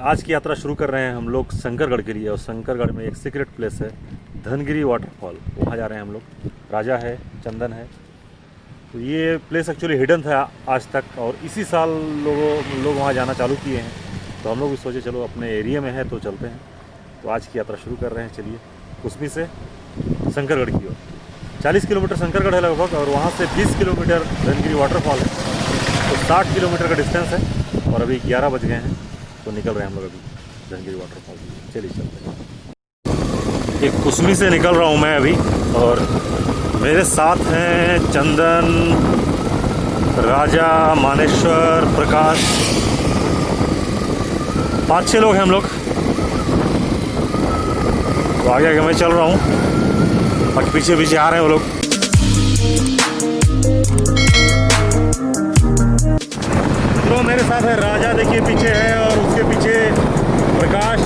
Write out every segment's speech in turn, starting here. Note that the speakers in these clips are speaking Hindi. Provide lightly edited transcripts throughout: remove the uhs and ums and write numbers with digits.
आज की यात्रा शुरू कर रहे हैं हम लोग शंकरगढ़ के लिए। और शंकरगढ़ में एक सीक्रेट प्लेस है धनगिरी वाटरफॉल, वहाँ जा रहे हैं हम लोग। राजा है, चंदन है। तो ये प्लेस एक्चुअली हिडन था आज तक, और इसी साल लोग वहाँ जाना चालू किए हैं। तो हम लोग भी सोचे चलो अपने एरिया में है तो चलते हैं। तो आज की यात्रा शुरू कर रहे हैं। चलिए, कुसमी से शंकरगढ़ की ओर 40 किलोमीटर शंकरगढ़ है लगभग, और वहाँ से 20 किलोमीटर धनगिरी वाटरफॉल है। तो 60 किलोमीटर का डिस्टेंस है। और अभी 11 बज गए हैं, तो निकल रहे हैं हम लोग अभी धनगिरी वाटरफॉल। चलिए चलते हैं। एक कुसमी से निकल रहा हूँ मैं अभी, और मेरे साथ हैं चंदन, राजा, मानेश्वर, प्रकाश, 5-6 लोग हैं हम लोग। तो आगे आगे मैं चल रहा हूँ और पीछे पीछे आ रहे हैं वो लोग। तो मेरे साथ है राजा, देखिए पीछे है, और उसके पीछे प्रकाश।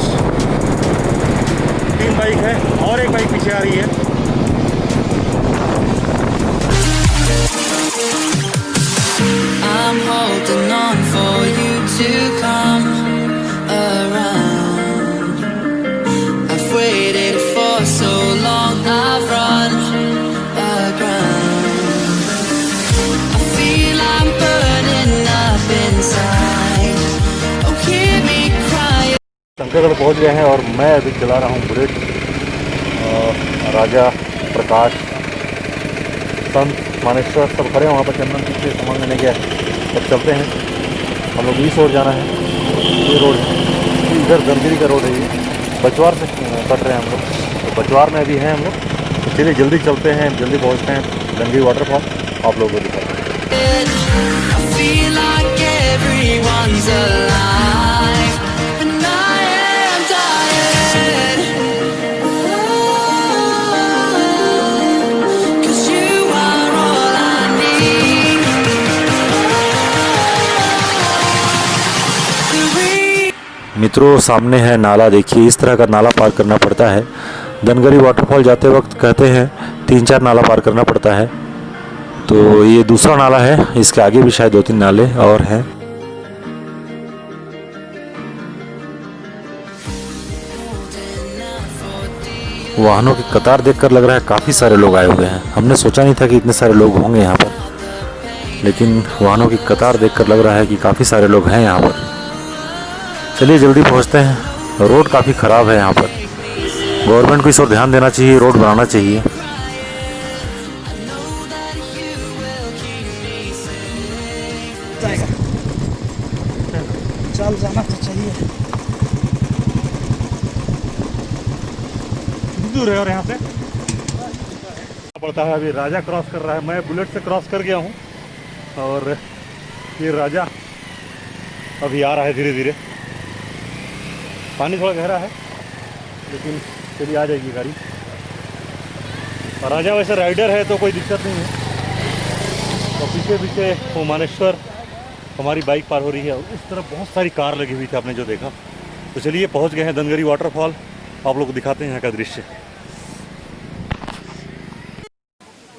3 बाइक है, और एक बाइक पीछे आ रही है। I'm holding on for you to come around. I've waited for so long, I've run aground. I feel I'm burning up inside. Oh, hear me cry. Shankargarh पहुंच गए हैं, और मैं अभी चला रहा हूँ बुलेट। राजा, प्रकाश, संत, मानेश्वर सब खड़े हैं वहाँ पर। चंदन पीछे सामान लेने गया। तब चलते हैं हम लोग। इस ओर जाना है, ये रोड है, इधर धनगिरी का रोड है। ये बचवार से कट रहे हैं हम लोग। तो बचवार में अभी हैं हम लोग। तो चलिए जल्दी चलते हैं, जल्दी पहुँचते हैं धनगिरी वाटरफॉल। आप लोगों को दिखाते हैं। मित्रों, सामने है नाला। देखिए, इस तरह का नाला पार करना पड़ता है। धनगिरी वाटरफॉल जाते वक्त कहते हैं 3-4 नाला पार करना पड़ता है। तो ये दूसरा नाला है, इसके आगे भी शायद 2-3 नाले और हैं। वाहनों की कतार देखकर लग रहा है काफ़ी सारे लोग आए हुए हैं। हमने सोचा नहीं था कि इतने सारे लोग होंगे यहाँ पर, लेकिन वाहनों की कतार देखकर लग रहा है कि काफ़ी सारे लोग हैं यहाँ पर। चलिए जल्दी पहुँचते हैं। रोड काफ़ी ख़राब है यहाँ पर। गवर्नमेंट को इस ओर ध्यान देना चाहिए, रोड बनाना चाहिए। चल जाना तो चाहिए। दूर है और यहाँ से पड़ता है। अभी राजा क्रॉस कर रहा है, मैं बुलेट से क्रॉस कर गया हूँ, और ये राजा अभी आ रहा है धीरे धीरे। पानी थोड़ा गहरा है, लेकिन चलिए आ जाएगी गाड़ी। और राजा वैसे राइडर है तो कोई दिक्कत नहीं है। और पीछे पीछे वो मानेश्वर, हमारी बाइक पार हो रही है। और इस तरफ बहुत सारी कार लगी हुई थी, आपने जो देखा। तो चलिए पहुंच गए हैं धनगिरी वाटरफॉल। आप लोग को दिखाते हैं यहाँ का दृश्य।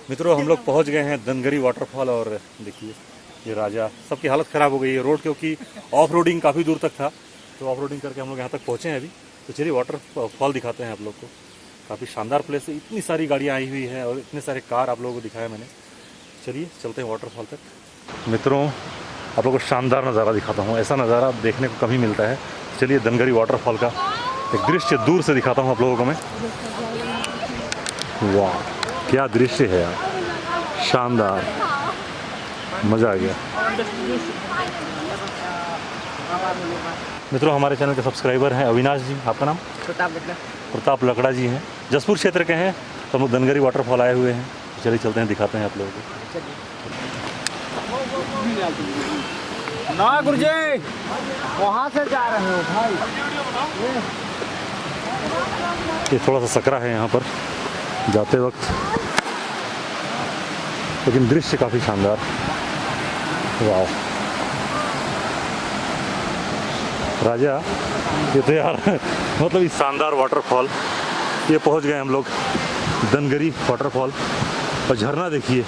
मित्रों, हम लोग पहुंच गए हैं धनगिरी वाटरफॉल। और देखिए ये राजा, सबकी हालत ख़राब हो गई है रोड, क्योंकि ऑफ रोडिंग काफ़ी दूर तक था। तो ऑफ रोडिंग करके हम लोग यहाँ तक पहुँचे हैं अभी। तो चलिए वाटरफॉल दिखाते हैं आप लोग को। काफ़ी शानदार प्लेस है, इतनी सारी गाड़ियाँ आई हुई हैं और इतने सारे कार आप लोगों को दिखाया मैंने। चलिए चलते हैं वाटरफॉल तक। मित्रों, आप लोगों को शानदार नज़ारा दिखाता हूँ। ऐसा नज़ारा देखने को कम ही मिलता है। चलिए धनगिरी वाटरफॉल का एक दृश्य दूर से दिखाता हूँ आप लोगों को मैं। वाह, क्या दृश्य है यार, शानदार, मज़ा आ गया। मित्रों, हमारे चैनल के सब्सक्राइबर हैं अविनाश जी। आपका नाम? प्रताप लकड़ा जी हैं, जसपुर क्षेत्र के हैं। तो हम लोग धनगरी वाटरफॉल आए हुए हैं। चलिए चलते हैं, दिखाते हैं आप लोगों को। ना गुरुजी, वहाँ से जा रहे हो भाई। ये थोड़ा सा सकरा है यहाँ पर जाते वक्त, लेकिन दृश्य काफ़ी शानदार। वाह राजा, ये तो यार मतलब इस शानदार वाटरफॉल, ये पहुँच गए हम लोग धनगरी वाटरफॉल। और झरना देखिए,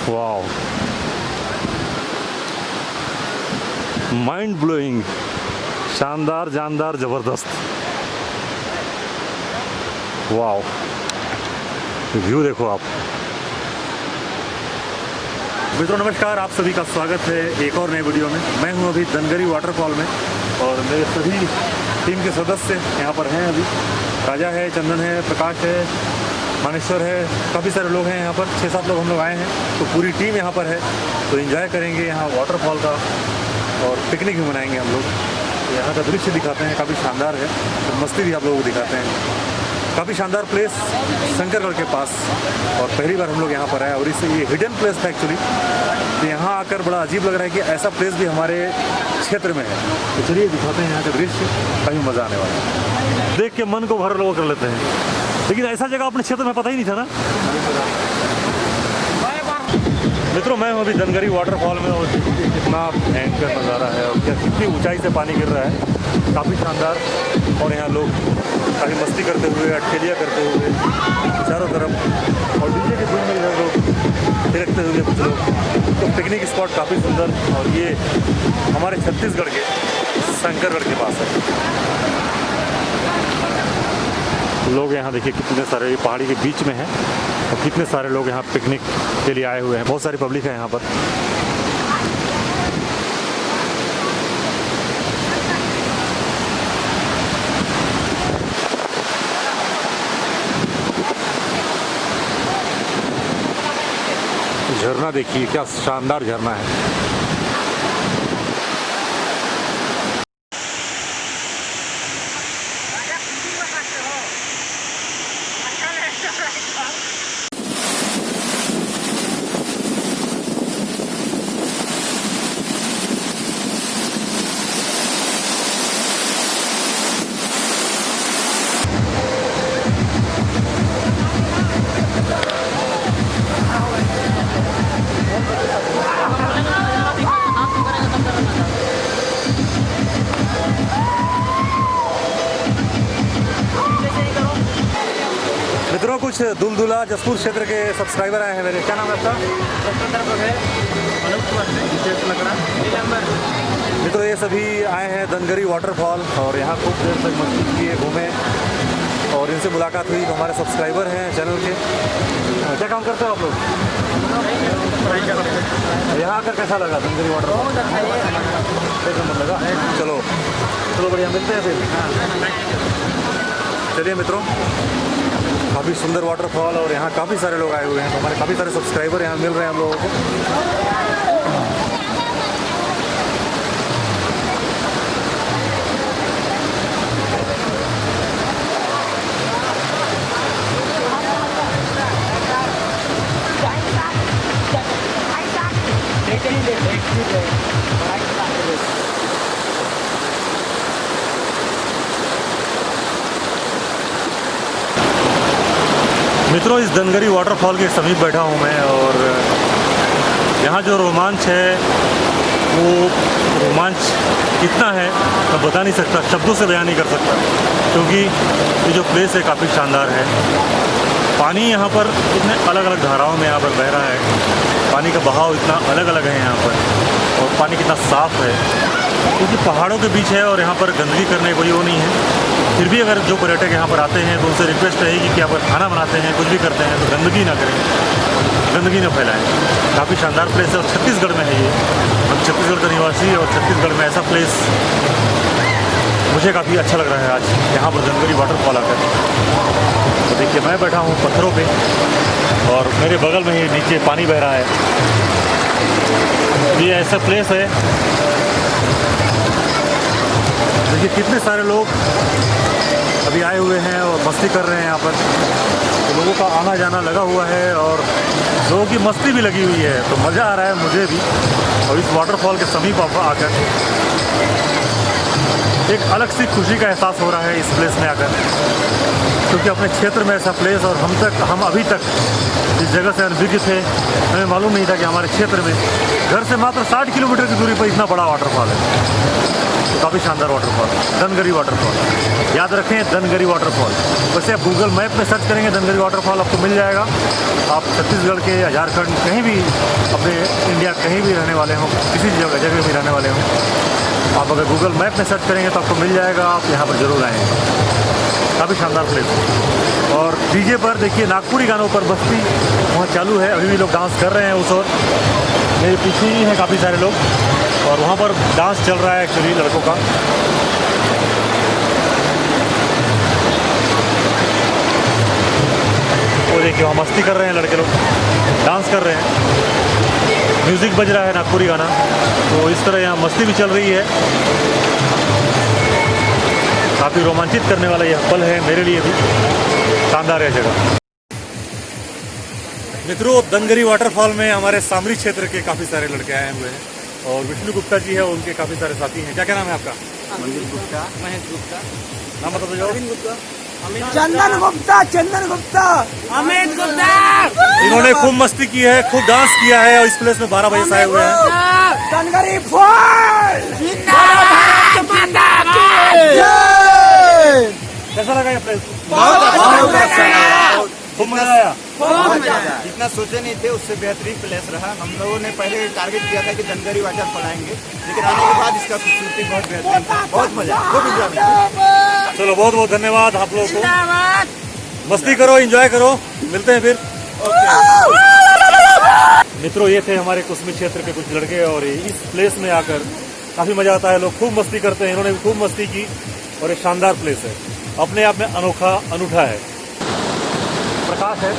वाह, माइंड ब्लोइंग, शानदार, जानदार, ज़बरदस्त। वाह, व्यू देखो आप। मित्रों नमस्कार, आप सभी का स्वागत है एक और नए वीडियो में। मैं हूं अभी धनगरी वाटरफॉल में और मेरे सभी टीम के सदस्य यहाँ पर हैं। अभी राजा है, चंदन है, प्रकाश है, मानेश्वर है, काफ़ी सारे लोग हैं यहाँ पर। 6-7 लोग हम लोग आए हैं, तो पूरी टीम यहाँ पर है। तो एंजॉय करेंगे यहाँ वाटरफॉल का और पिकनिक भी मनाएंगे हम लोग। तो यहाँ का दृश्य दिखाते हैं, काफ़ी शानदार है। तो मस्ती भी आप लोगों को दिखाते हैं। काफ़ी शानदार प्लेस शंकरगढ़ के पास, और पहली बार हम लोग यहाँ पर आए। और इससे ये हिडन प्लेस था एक्चुअली। तो यहाँ आकर बड़ा अजीब लग रहा है कि ऐसा प्लेस भी हमारे क्षेत्र में है। तो चलिए दिखाते हैं यहाँ का दृश्य, काफ़ी मज़ा आने वाला है। देख के मन को भर लोग कर लेते हैं, लेकिन ऐसा जगह अपने क्षेत्र में पता ही नहीं था ना। मित्रों, मैं हूँ अभी धनगरी वाटरफॉल में और कितना भयंकर नज़ारा है और क्या कितनी ऊंचाई से पानी गिर रहा है, काफ़ी शानदार। और यहाँ लोग काफ़ी मस्ती करते हुए, अटखेलियाँ करते हुए चारों तरफ, और डीजे के धुन में इधर लोग थिरकते हुए कुछ लोग। तो पिकनिक स्पॉट काफ़ी सुंदर, और ये हमारे छत्तीसगढ़ के शंकरगढ़ के पास है। लोग यहाँ देखिए कितने सारे, ये पहाड़ी के बीच में है और कितने सारे लोग यहाँ पिकनिक के लिए आए हुए हैं। बहुत सारी पब्लिक है यहाँ पर। झरना देखिए, क्या शानदार झरना है। मित्रों, कुछ दुलदुला जसपुर क्षेत्र के सब्सक्राइबर आए हैं मेरे। क्या नाम है आपका? मित्रों, ये सभी आए हैं धनगरी वाटरफॉल और यहाँ खूब देर तक मस्ती किए, घूमे और इनसे मुलाकात हुई। तो हमारे सब्सक्राइबर हैं चैनल के। क्या काम करते हो आप लोग? यहाँ आकर कैसा लगा धनगरी वाटरफॉल? एक नंबर लगा। चलो चलो, बढ़िया, मिलते हैं फिर। चलिए मित्रों, काफ़ी सुंदर वाटरफॉल और यहाँ काफ़ी सारे लोग आए हुए हैं। तो हमारे काफ़ी सारे सब्सक्राइबर यहाँ मिल रहे हैं हम लोगों को। मित्रों, इस धनगरी वाटरफॉल के समीप बैठा हूँ मैं, और यहाँ जो रोमांच है वो रोमांच कितना है मैं बता नहीं सकता, शब्दों से बयान नहीं कर सकता, क्योंकि ये जो प्लेस है काफ़ी शानदार है। पानी यहाँ पर इतने अलग अलग धाराओं में यहाँ पर बह रहा है। पानी का बहाव इतना अलग अलग है यहाँ पर, और पानी कितना साफ़ है, क्योंकि पहाड़ों के बीच है और यहाँ पर गंदगी करने कोई वो नहीं है। फिर भी अगर जो पर्यटक यहाँ पर आते हैं तो उनसे रिक्वेस्ट रहेगी कि आप अगर खाना बनाते हैं, कुछ भी करते हैं, तो गंदगी ना करें, गंदगी न फैलाएं। काफ़ी शानदार प्लेस है और छत्तीसगढ़ में है ये। हम छत्तीसगढ़ का निवासी है और छत्तीसगढ़ में ऐसा प्लेस मुझे काफ़ी अच्छा लग रहा है आज यहाँ पर धनगरी वाटरफॉल आकर। तो देखिए, मैं बैठा हूँ पत्थरों पे और मेरे बगल में ही नीचे पानी बह रहा है। ये ऐसा प्लेस है देखिए कितने सारे लोग अभी आए हुए हैं और मस्ती कर रहे हैं यहाँ पर। तो लोगों का आना जाना लगा हुआ है और लोगों की मस्ती भी लगी हुई है, तो मज़ा आ रहा है मुझे भी। और इस वाटरफॉल के समीप आकर एक अलग सी खुशी का एहसास हो रहा है इस प्लेस में आकर, क्योंकि अपने क्षेत्र में ऐसा प्लेस और हम अभी तक इस जगह से अनभिज्ञ थे। हमें मालूम नहीं था कि हमारे क्षेत्र में घर से मात्र 60 किलोमीटर की दूरी पर इतना बड़ा वाटरफॉल है। तो काफ़ी शानदार वाटरफॉल, धनगरी वाटरफॉल, याद रखें धनगरी वाटरफॉल। वैसे आप गूगल मैप में सर्च करेंगे धनगरी वाटरफॉल आपको मिल जाएगा। आप छत्तीसगढ़ के या झारखंड कहीं भी अपने इंडिया कहीं भी रहने वाले हों, किसी जगह भी रहने वाले हों, आप अगर गूगल मैप में सर्च करेंगे तो आपको मिल जाएगा। आप यहाँ पर ज़रूर आएँगे, काफ़ी शानदार प्लेस है। और डीजे पर देखिए नागपुरी गानों पर मस्ती वहाँ चालू है, अभी भी लोग डांस कर रहे हैं उस ओर। मेरे पीछे ही हैं काफ़ी सारे लोग और वहाँ पर डांस चल रहा है एक्चुअली लड़कों का। वो देखिए वहाँ मस्ती कर रहे हैं लड़के लोग, डांस कर रहे हैं, म्यूज़िक बज रहा है नागपुरी गाना। तो इस तरह यहाँ मस्ती भी चल रही है। काफ़ी रोमांचित करने वाला यह पल है मेरे लिए भी, शानदार है जगह। मित्रों, धनगरी वाटरफॉल में हमारे सामरी क्षेत्र के काफ़ी सारे लड़के आए हुए हैं और विष्णु गुप्ता जी है, उनके काफ़ी सारे साथी हैं। क्या क्या नाम है आपका? मंदिर गुप्ता, महेश गुप्ता, नाम बता दो। चंदन गुप्ता, चंदन गुप्ता, अमित गुप्ता। इन्होंने खूब मस्ती की है, खूब डांस किया है और इस प्लेस में 12 बजे से आए हुए हैं। धनगरी फॉल कैसा लगा ये प्लेस? बहुत खूब मजा आया। जितना सोचे नहीं थे उससे बेहतरीन प्लेस रहा। हम लोगों ने पहले टारगेट किया था कि धनगरी वाटरफॉल आएंगे, लेकिन आने के बाद इसका खूबसूरती बहुत बेहतरीन था, बहुत मजा, खूब इंजॉय। चलो बहुत बहुत धन्यवाद आप लोगों को। मस्ती करो, एंजॉय करो, मिलते हैं फिर। मित्रों, ये थे हमारे कुसमी क्षेत्र के कुछ लड़के और इस प्लेस में आकर काफ़ी मज़ा आता है। लोग खूब मस्ती करते हैं, इन्होंने भी खूब मस्ती की और एक शानदार प्लेस है, अपने आप में अनूठा है। प्रकाश है,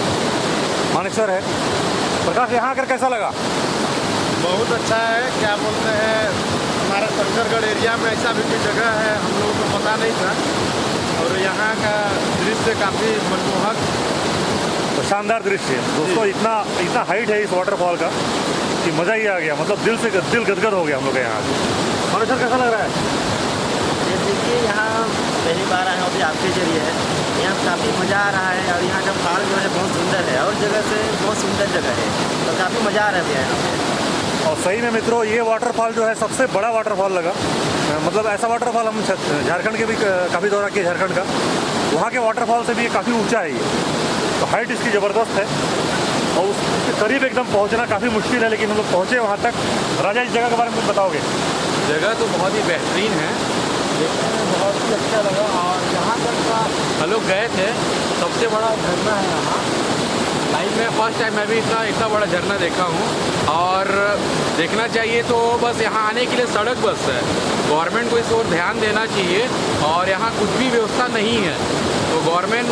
मानेश्वर है। प्रकाश, यहाँ आकर कैसा लगा? बहुत अच्छा है। क्या बोलते हैं, हमारा शंकरगढ़ एरिया में ऐसा भी कोई जगह है हम लोगों को पता नहीं था और यहाँ का दृश्य काफ़ी मनमोहक, तो शानदार दृश्य है दोस्तों। इतना हाइट है इस वाटरफॉल का कि मज़ा ही आ गया, मतलब दिल गदगद हो गया हम लोग यहाँ। मानेश्वर, कैसा लग रहा है? देखिए, यहाँ पहली बार आए हैं, अभी आपके जरिए है, यहाँ काफ़ी मज़ा आ रहा है। और यहाँ का पहाड़ जो है बहुत सुंदर है और जगह से बहुत सुंदर जगह है, तो काफ़ी मज़ा आ रहा है यहाँ पे। और सही में मित्रों, ये वाटरफॉल जो है सबसे बड़ा वाटरफॉल लगा। मतलब ऐसा वाटरफॉल हम झारखंड के भी काफ़ी दौरा किया, झारखंड का, वहाँ के वाटरफॉल से भी ये काफ़ी ऊंचा है ये, तो हाइट इसकी ज़बरदस्त है और उसके करीब एकदम पहुँचना काफ़ी मुश्किल है, लेकिन हम लोग पहुँचे वहाँ तक। राजा, इस जगह के बारे में कुछ बताओगे? जगह तो बहुत ही बेहतरीन है, देखने में बहुत ही अच्छा लगा। और यहाँ तक का हम लोग गए थे, सबसे बड़ा झरना है यहाँ। लाइफ में फर्स्ट टाइम मैं भी इतना बड़ा झरना देखा हूँ और देखना चाहिए। तो बस यहाँ आने के लिए सड़क बस है, गवर्नमेंट को इस ओर ध्यान देना चाहिए। और यहाँ कुछ भी व्यवस्था नहीं है, तो गवर्नमेंट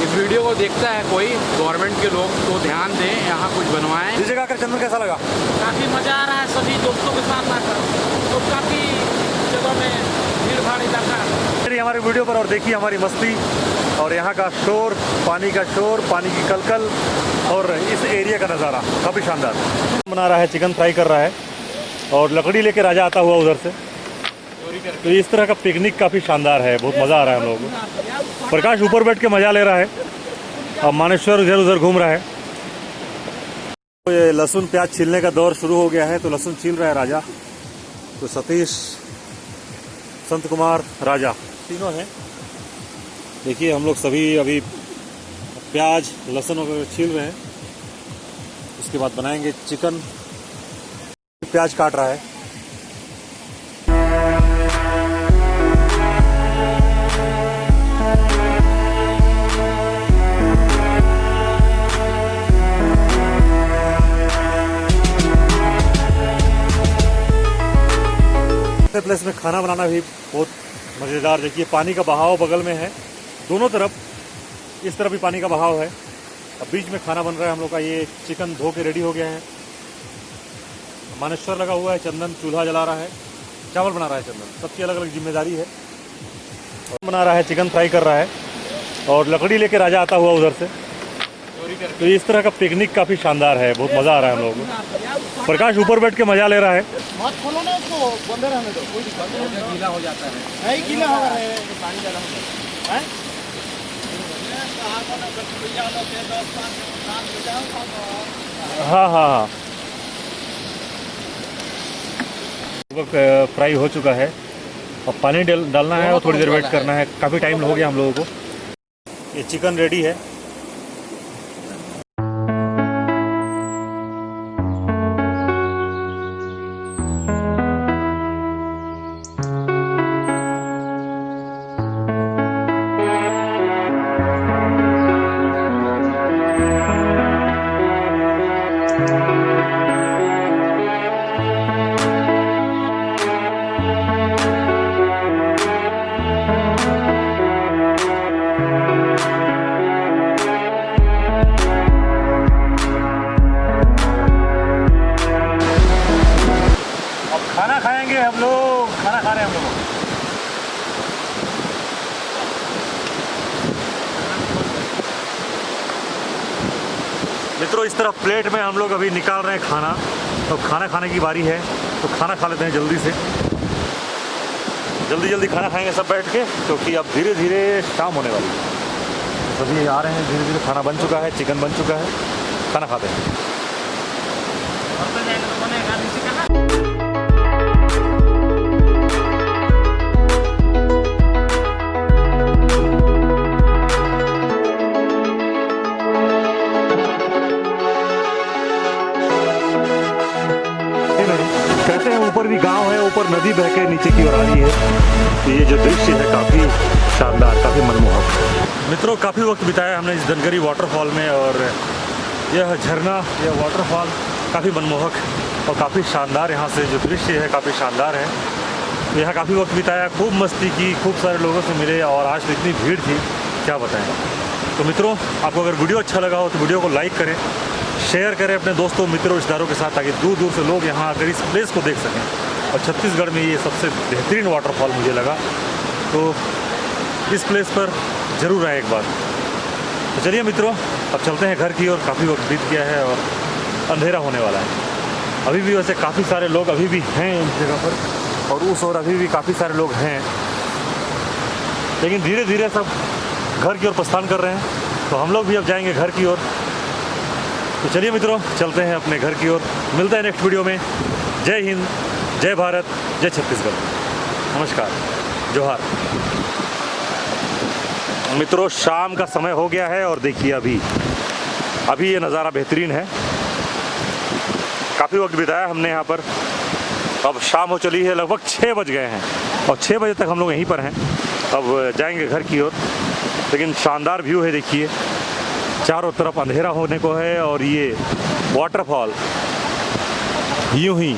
इस वीडियो को देखता है कोई, गवर्नमेंट के लोग तो ध्यान दें, यहाँ कुछ बनवाएं। इस जगह आकर चंदन कैसा लगा? काफ़ी मज़ा आ रहा है सभी दोस्तों के साथ आकर, तो काफ़ी जगह में भीड़ भाड़ इलाका है। हमारे वीडियो पर और देखिए हमारी मस्ती और यहाँ का शोर, पानी की कलकल और इस एरिया का नज़ारा काफ़ी शानदार। बना रहा है, चिकन फ्राई कर रहा है और लकड़ी लेके राजा आता हुआ उधर से। तो इस तरह का पिकनिक काफ़ी शानदार है, बहुत मज़ा आ रहा है हम लोगों को। प्रकाश ऊपर बैठ के मज़ा ले रहा है और मानेश्वर इधर उधर घूम रहा है। तो ये लहसुन प्याज छीलने का दौर शुरू हो गया है, तो लहसुन छील रहा है राजा। तो सतीश, संत कुमार, राजा तीनों हैं। देखिए हम लोग सभी अभी प्याज लहसुन वगैरह छील रहे हैं, उसके बाद बनाएंगे चिकन। प्याज काट रहा है। प्लेस में खाना बनाना भी बहुत मज़ेदार। देखिए पानी का बहाव बगल में है, दोनों तरफ, इस तरफ भी पानी का बहाव है। अब बीच में खाना बन रहा है हम लोग का। ये चिकन धो के रेडी हो गया है, मानेश्वर लगा हुआ है, चंदन चूल्हा जला रहा है, चावल बना रहा है चंदन, सबकी अलग अलग जिम्मेदारी है। बना रहा है, चिकन फ्राई कर रहा है और लकड़ी लेके राजा आता हुआ उधर से। तो इस तरह का पिकनिक काफ़ी शानदार है, बहुत मज़ा आ रहा है हम लोगों को। प्रकाश ऊपर बैठ के मज़ा ले रहा है। मत खोलो ना उसको, बंदे रहने दो, कोई दिक्कत नहीं। गीला हो जाता है, नहीं गीला होगा, पानी ज़्यादा होता है। हाँ हाँ हाँ, फ्राई हो चुका है। अब पानी डालना है और थोड़ी देर वेट करना है। काफ़ी टाइम हो गया हम लोगों को। ये चिकन रेडी है। खाना खाएंगे हम लोग, खाना खा रहे हैं हम लोग। मित्रों, इस तरफ प्लेट में हम लोग अभी निकाल रहे हैं खाना। तो खाना खाने की बारी है, तो खाना खा लेते हैं जल्दी से। जल्दी जल्दी खाना खाएंगे सब बैठ के, क्योंकि अब धीरे धीरे शाम होने वाली है। सभी आ रहे हैं धीरे धीरे। खाना बन चुका है, चिकन बन चुका है, खाना खाते हैं। कहते हैं ऊपर भी गांव है, ऊपर नदी बह के नीचे की ओर आ रही है। तो ये जो दृश्य है काफ़ी शानदार, काफ़ी मनमोहक। मित्रों, काफ़ी वक्त बिताया हमने इस धनगरी वाटरफॉल में, और यह झरना, यह वाटरफॉल काफ़ी मनमोहक और काफ़ी शानदार। यहाँ से जो दृश्य है काफ़ी शानदार है। तो यहाँ काफ़ी वक्त बिताया, खूब मस्ती की, खूब सारे लोगों से मिले, और आज तो इतनी भीड़ थी क्या बताएं। तो मित्रों, आपको अगर वीडियो अच्छा लगा हो तो वीडियो को लाइक करें, शेयर करें अपने दोस्तों, मित्रों, रिश्तेदारों के साथ, ताकि दूर दूर से लोग यहाँ आकर इस प्लेस को देख सकें। और छत्तीसगढ़ में ये सबसे बेहतरीन वाटरफॉल मुझे लगा। तो इस प्लेस पर ज़रूर आए एक बार। तो चलिए मित्रों, अब चलते हैं घर की ओर। काफ़ी वक्त बीत गया है और अंधेरा होने वाला है। अभी भी वैसे काफ़ी सारे लोग अभी भी हैं इस जगह पर, और उस ओर अभी भी काफ़ी सारे लोग हैं, लेकिन धीरे धीरे सब घर की ओर प्रस्थान कर रहे हैं। तो हम लोग भी अब जाएंगे घर की ओर। तो चलिए मित्रों, चलते हैं अपने घर की ओर। मिलते हैं नेक्स्ट वीडियो में। जय हिंद, जय भारत, जय छत्तीसगढ़। नमस्कार, जोहार। मित्रों, शाम का समय हो गया है और देखिए अभी ये नज़ारा बेहतरीन है। काफ़ी वक्त बिताया हमने यहाँ पर। अब शाम हो चली है, लगभग 6 बज गए हैं, और 6 बजे तक हम लोग यहीं पर हैं। अब जाएंगे घर की ओर। लेकिन शानदार व्यू है, देखिए चारों तरफ अंधेरा होने को है, और ये वाटरफॉल यूं ही